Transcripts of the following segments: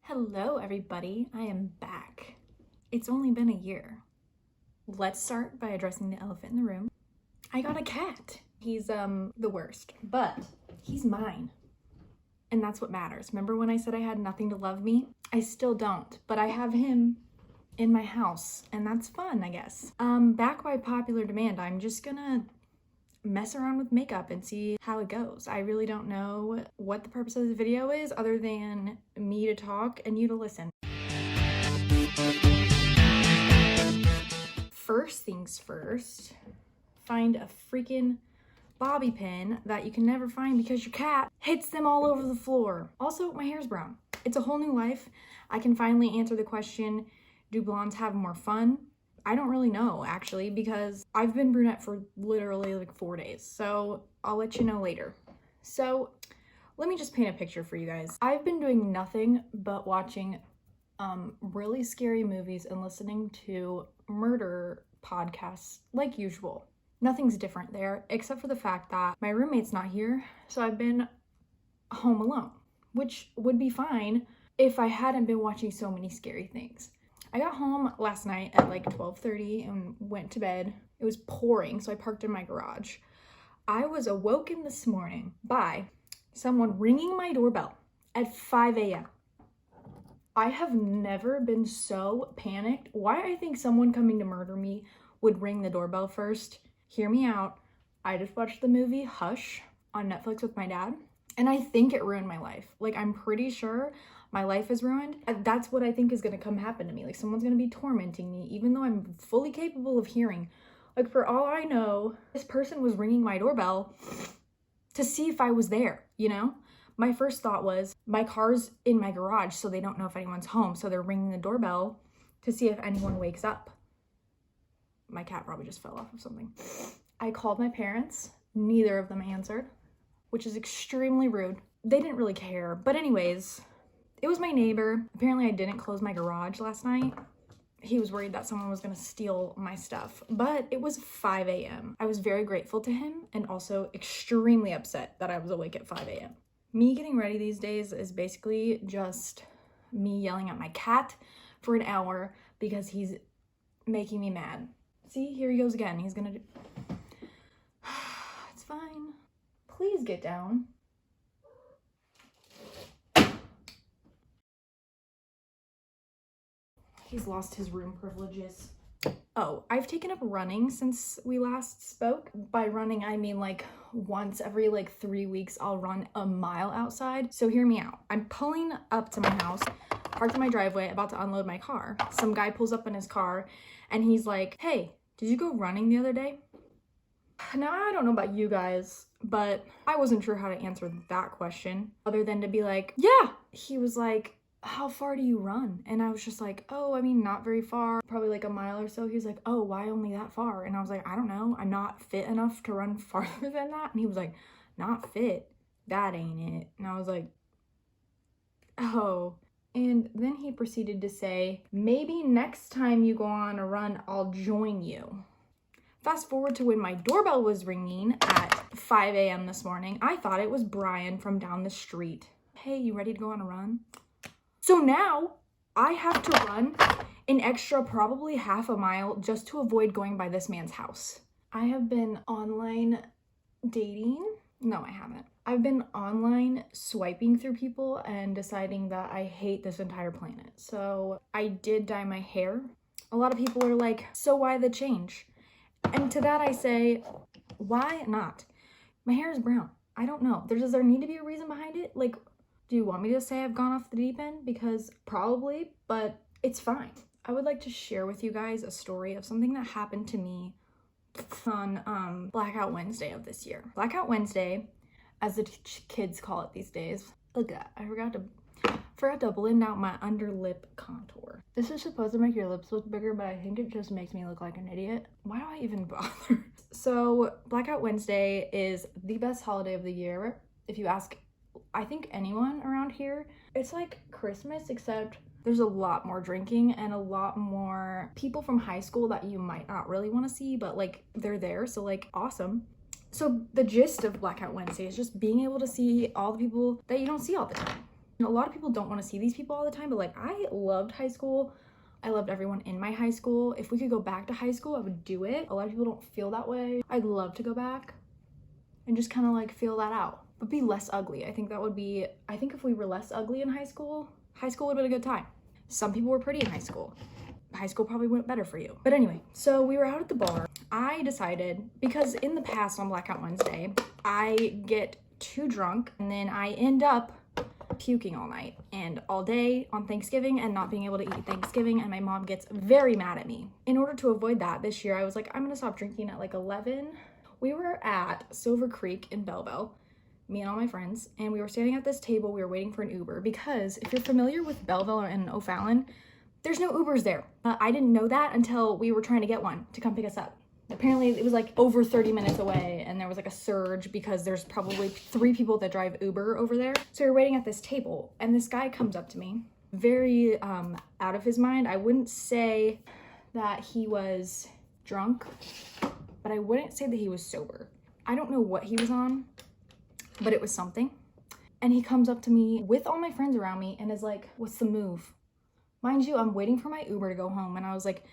Hello everybody, I am back. It's only been a year. Let's start by addressing the elephant in the room. I got a cat. He's the worst, but he's mine. And that's what matters. Remember when I said I had nothing to love me? I still don't, but I have him in my house and that's fun, I guess. Back by popular demand, I'm just gonna mess around with makeup and see how it goes. I really don't know what the purpose of the video is other than me to talk and you to listen. First things first, find a freaking bobby pin that you can never find because your cat hits them all over the floor. Also, my hair's brown. It's a whole new life. I can finally answer the question, do blondes have more fun? I don't really know, actually, because I've been brunette for literally like 4 days, so I'll let you know later. So let me just paint a picture for you guys. I've been doing nothing but watching really scary movies and listening to murder podcasts like usual. Nothing's different there, except for the fact that my roommate's not here, so I've been home alone, which would be fine if I hadn't been watching so many scary things. I got home last night at like 12:30 and went to bed. It was pouring, so I parked in my garage. I was awoken this morning by someone ringing my doorbell at 5 a.m. I have never been so panicked. Why I think someone coming to murder me would ring the doorbell first. Hear me out. I just watched the movie Hush on Netflix with my dad, and I think it ruined my life. Like, I'm pretty sure my life is ruined. That's what I think is gonna come happen to me. Like, someone's gonna be tormenting me, even though I'm fully capable of hearing. Like, for all I know, this person was ringing my doorbell to see if I was there, you know? My first thought was, my car's in my garage, so they don't know if anyone's home, so they're ringing the doorbell to see if anyone wakes up. My cat probably just fell off of something. I called my parents. Neither of them answered, which is extremely rude. They didn't really care. But anyways, it was my neighbor. Apparently I didn't close my garage last night. He was worried that someone was gonna steal my stuff, but it was 5 a.m. I was very grateful to him and also extremely upset that I was awake at 5 a.m. Me getting ready these days is basically just me yelling at my cat for an hour because he's making me mad. See, here he goes again. He's gonna do... It's fine. Please get down. He's lost his room privileges. Oh, I've taken up running since we last spoke. By running, I mean like once every like 3 weeks, I'll run a mile outside. So hear me out. I'm pulling up to my house, parked in my driveway, about to unload my car. Some guy pulls up in his car and he's like, hey, did you go running the other day? Now, I don't know about you guys, but I wasn't sure how to answer that question other than to be like, yeah. He was like, how far do you run? And I was just like, oh, I mean, not very far, probably like a mile or so. He's like, oh, why only that far? And I was like, I don't know. I'm not fit enough to run farther than that. And he was like, not fit? That ain't it. And I was like, oh. And then he proceeded to say, maybe next time you go on a run, I'll join you. Fast forward to when my doorbell was ringing at 5 a.m. this morning. I thought it was Brian from down the street. Hey, you ready to go on a run? So now I have to run an extra probably half a mile just to avoid going by this man's house. I have been online dating. No, I haven't. I've been online swiping through people and deciding that I hate this entire planet. So I did dye my hair. A lot of people are like, so why the change? And to that I say, why not? My hair is brown. I don't know. Does there need to be a reason behind it? Like, do you want me to say I've gone off the deep end? Because probably, but it's fine. I would like to share with you guys a story of something that happened to me on Blackout Wednesday of this year. Blackout Wednesday, as the kids call it these days. Look at that. I forgot to blend out my underlip contour. This is supposed to make your lips look bigger, but I think it just makes me look like an idiot. Why do I even bother? So Blackout Wednesday is the best holiday of the year. If you ask, I think, anyone around here, it's like Christmas, except there's a lot more drinking and a lot more people from high school that you might not really want to see, but like they're there, so like awesome. So the gist of Blackout Wednesday is just being able to see all the people that you don't see all the time. And a lot of people don't want to see these people all the time, but like I loved high school. I loved everyone in my high school. If we could go back to high school, I would do it. A lot of people don't feel that way. I'd love to go back and just kind of like feel that out, but be less ugly. I think if we were less ugly in high school would have been a good time. Some people were pretty in high school. High school probably went better for you. But anyway, so we were out at the bar. I decided, because in the past on Blackout Wednesday, I get too drunk and then I end up puking all night and all day on Thanksgiving and not being able to eat Thanksgiving, and my mom gets very mad at me. In order to avoid that, this year I was like, I'm gonna stop drinking at like 11. We were at Silver Creek in Belleville, me and all my friends, and we were standing at this table. We were waiting for an Uber because if you're familiar with Belleville and O'Fallon, there's no Ubers there. I didn't know that until we were trying to get one to come pick us up. Apparently it was like over 30 minutes away, and there was like a surge because there's probably 3 people that drive Uber over there. So we were waiting at this table and this guy comes up to me, very out of his mind. I wouldn't say that he was drunk, but I wouldn't say that he was sober. I don't know what he was on, but it was something. And he comes up to me with all my friends around me and is like, what's the move? Mind you, I'm waiting for my Uber to go home, and I was like,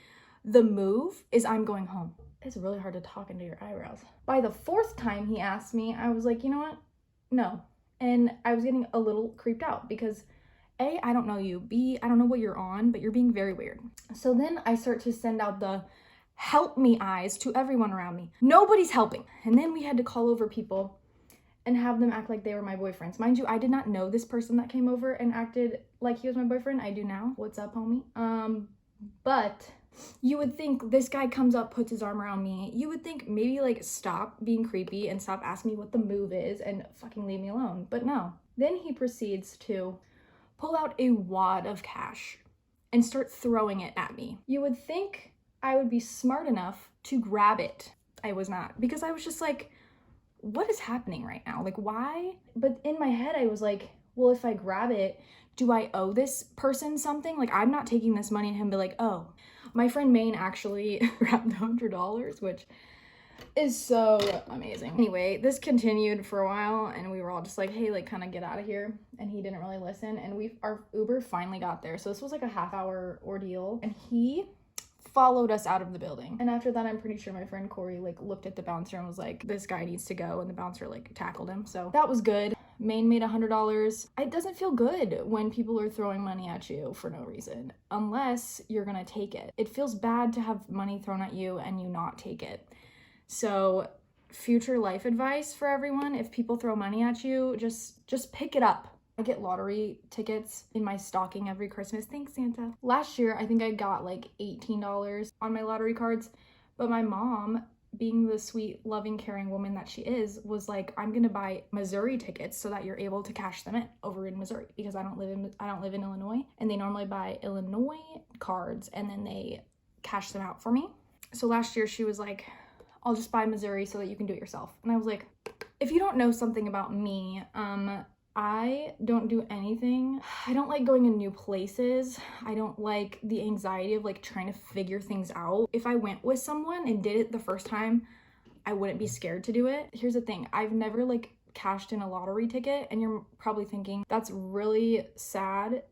the move is I'm going home. It's really hard to talk into your eyebrows. By the 4th time he asked me, I was like, you know what? No. And I was getting a little creeped out because A, I don't know you. B, I don't know what you're on, but you're being very weird. So then I start to send out the help me eyes to everyone around me. Nobody's helping. And then we had to call over people and have them act like they were my boyfriends. Mind you, I did not know this person that came over and acted like he was my boyfriend. I do now. What's up, homie? But you would think this guy comes up, puts his arm around me. You would think maybe like stop being creepy and stop asking me what the move is and fucking leave me alone. But no. Then he proceeds to pull out a wad of cash and start throwing it at me. You would think I would be smart enough to grab it. I was not, because I was just like, what is happening right now? Like, why? But in my head, I was like, well, if I grab it, do I owe this person something? Like, I'm not taking this money and him be like, oh. My friend Maine actually grabbed $100, which is so amazing. Anyway, this continued for a while and we were all just like, hey, like kind of get out of here. And he didn't really listen. And our Uber finally got there. So this was like a half-hour ordeal. And he followed us out of the building. And after that, I'm pretty sure my friend Corey like looked at the bouncer and was like, this guy needs to go. And the bouncer like tackled him. So that was good. Maine made $100. It doesn't feel good when people are throwing money at you for no reason, unless you're gonna take it. It feels bad to have money thrown at you and you not take it. So future life advice for everyone, if people throw money at you, just pick it up. I get lottery tickets in my stocking every Christmas. Thanks, Santa. Last year, I think I got like $18 on my lottery cards, but my mom, being the sweet, loving, caring woman that she is, was like, I'm gonna buy Missouri tickets so that you're able to cash them in over in Missouri, because I don't live in Illinois, and they normally buy Illinois cards and then they cash them out for me. So last year she was like, I'll just buy Missouri so that you can do it yourself. And I was like, if you don't know something about me, I don't do anything. I don't like going in new places. I don't like the anxiety of like trying to figure things out. If I went with someone and did it the first time, I wouldn't be scared to do it. Here's the thing. I've never like cashed in a lottery ticket, and you're probably thinking that's really sad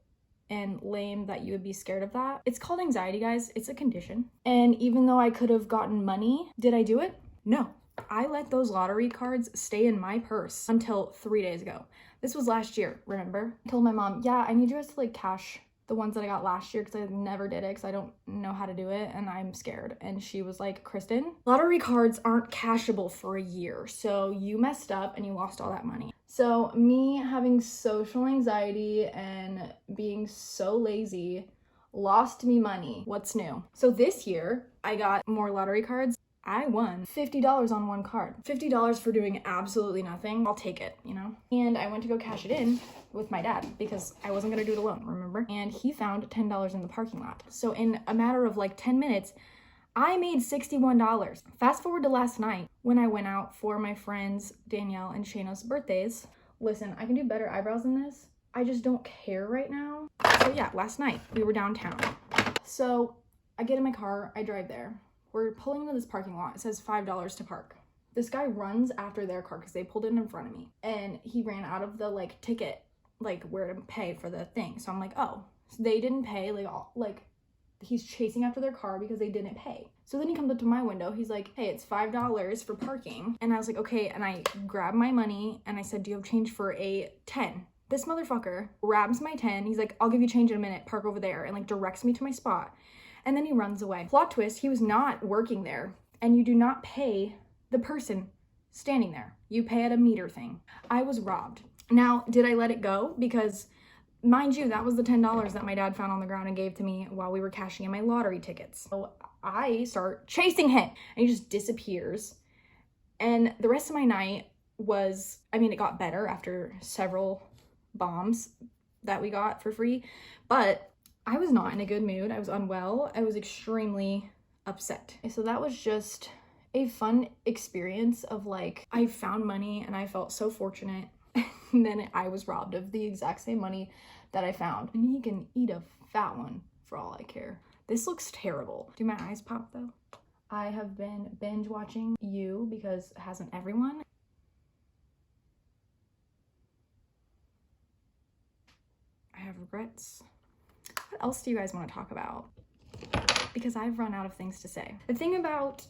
and lame that you would be scared of that. It's called anxiety, guys. It's a condition. And even though I could have gotten money, did I do it? No. I let those lottery cards stay in my purse until 3 days ago. This was last year, remember? I told my mom, yeah, I need you guys to like cash the ones that I got last year because I never did it because I don't know how to do it and I'm scared. And she was like, Kristen, lottery cards aren't cashable for a year. So you messed up and you lost all that money. So me having social anxiety and being so lazy lost me money. What's new? So this year I got more lottery cards. I won $50 on one card. $50 for doing absolutely nothing. I'll take it, you know? And I went to go cash it in with my dad because I wasn't gonna do it alone, remember? And he found $10 in the parking lot. So in a matter of like 10 minutes, I made $61. Fast forward to last night when I went out for my friends Danielle and Shayna's birthdays. Listen, I can do better eyebrows than this. I just don't care right now. So yeah, last night we were downtown. So I get in my car, I drive there. We're pulling into this parking lot. It says $5 to park. This guy runs after their car because they pulled in front of me. And he ran out of the like ticket like where to pay for the thing. So I'm like, oh, so they didn't pay, like he's chasing after their car because they didn't pay. So then he comes up to my window. He's like, hey, it's $5 for parking. And I was like, okay. And I grabbed my money and I said, do you have change for a 10? This motherfucker grabs my 10. He's like, I'll give you change in a minute. Park over there. And like directs me to my spot. And then he runs away. Plot twist, he was not working there. And you do not pay the person standing there. You pay at a meter thing. I was robbed. Now, did I let it go? Because mind you, that was the $10 that my dad found on the ground and gave to me while we were cashing in my lottery tickets. So I start chasing him and he just disappears. And the rest of my night was, I mean, it got better after several bombs that we got for free, but I was not in a good mood. I was unwell. I was extremely upset. So that was just a fun experience of like, I found money and I felt so fortunate. And then I was robbed of the exact same money that I found. And he can eat a fat one for all I care. This looks terrible. Do my eyes pop though? I have been binge watching You because hasn't everyone? I have regrets. What else do you guys want to talk about? Because I've run out of things to say. The thing about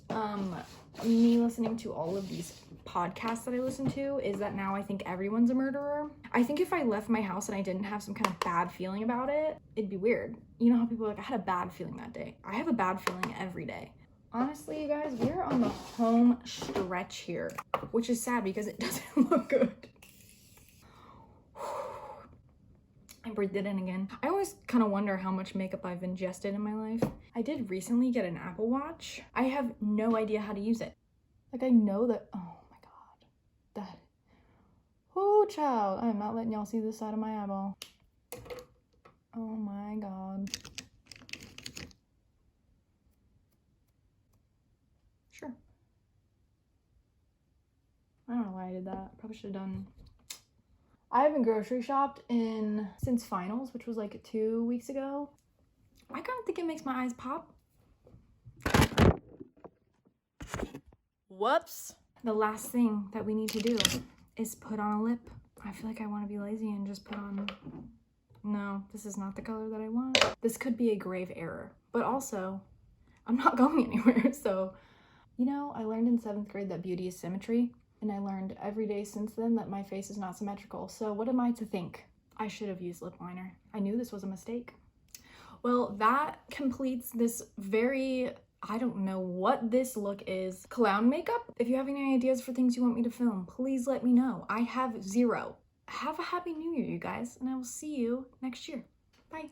me listening to all of these podcasts that I listen to is that now I think everyone's a murderer. I think if I left my house and I didn't have some kind of bad feeling about it, it'd be weird. You know how people are like, I had a bad feeling that day. I have a bad feeling every day. Honestly, you guys, we're on the home stretch here, which is sad because it doesn't look good. I breathed it in again. I always kind of wonder how much makeup I've ingested in my life. I did recently get an Apple Watch. I have no idea how to use it. Like I know that, oh my God, that, oh child, I'm not letting y'all see this side of my eyeball. Oh my God. Sure. I don't know why I did that. Probably should have done. I haven't grocery shopped since finals, which was like 2 weeks ago. I kind of think it makes my eyes pop. Whoops. The last thing that we need to do is put on a lip. I feel like I want to be lazy and just put on, no, this is not the color that I want. This could be a grave error, but also I'm not going anywhere. So, you know, I learned in 7th grade that beauty is symmetry. And I learned every day since then that my face is not symmetrical. So what am I to think? I should have used lip liner. I knew this was a mistake. Well, that completes this very, I don't know what this look is, clown makeup. If you have any ideas for things you want me to film, please let me know. I have 0. Have a happy new year, you guys, and I will see you next year. Bye.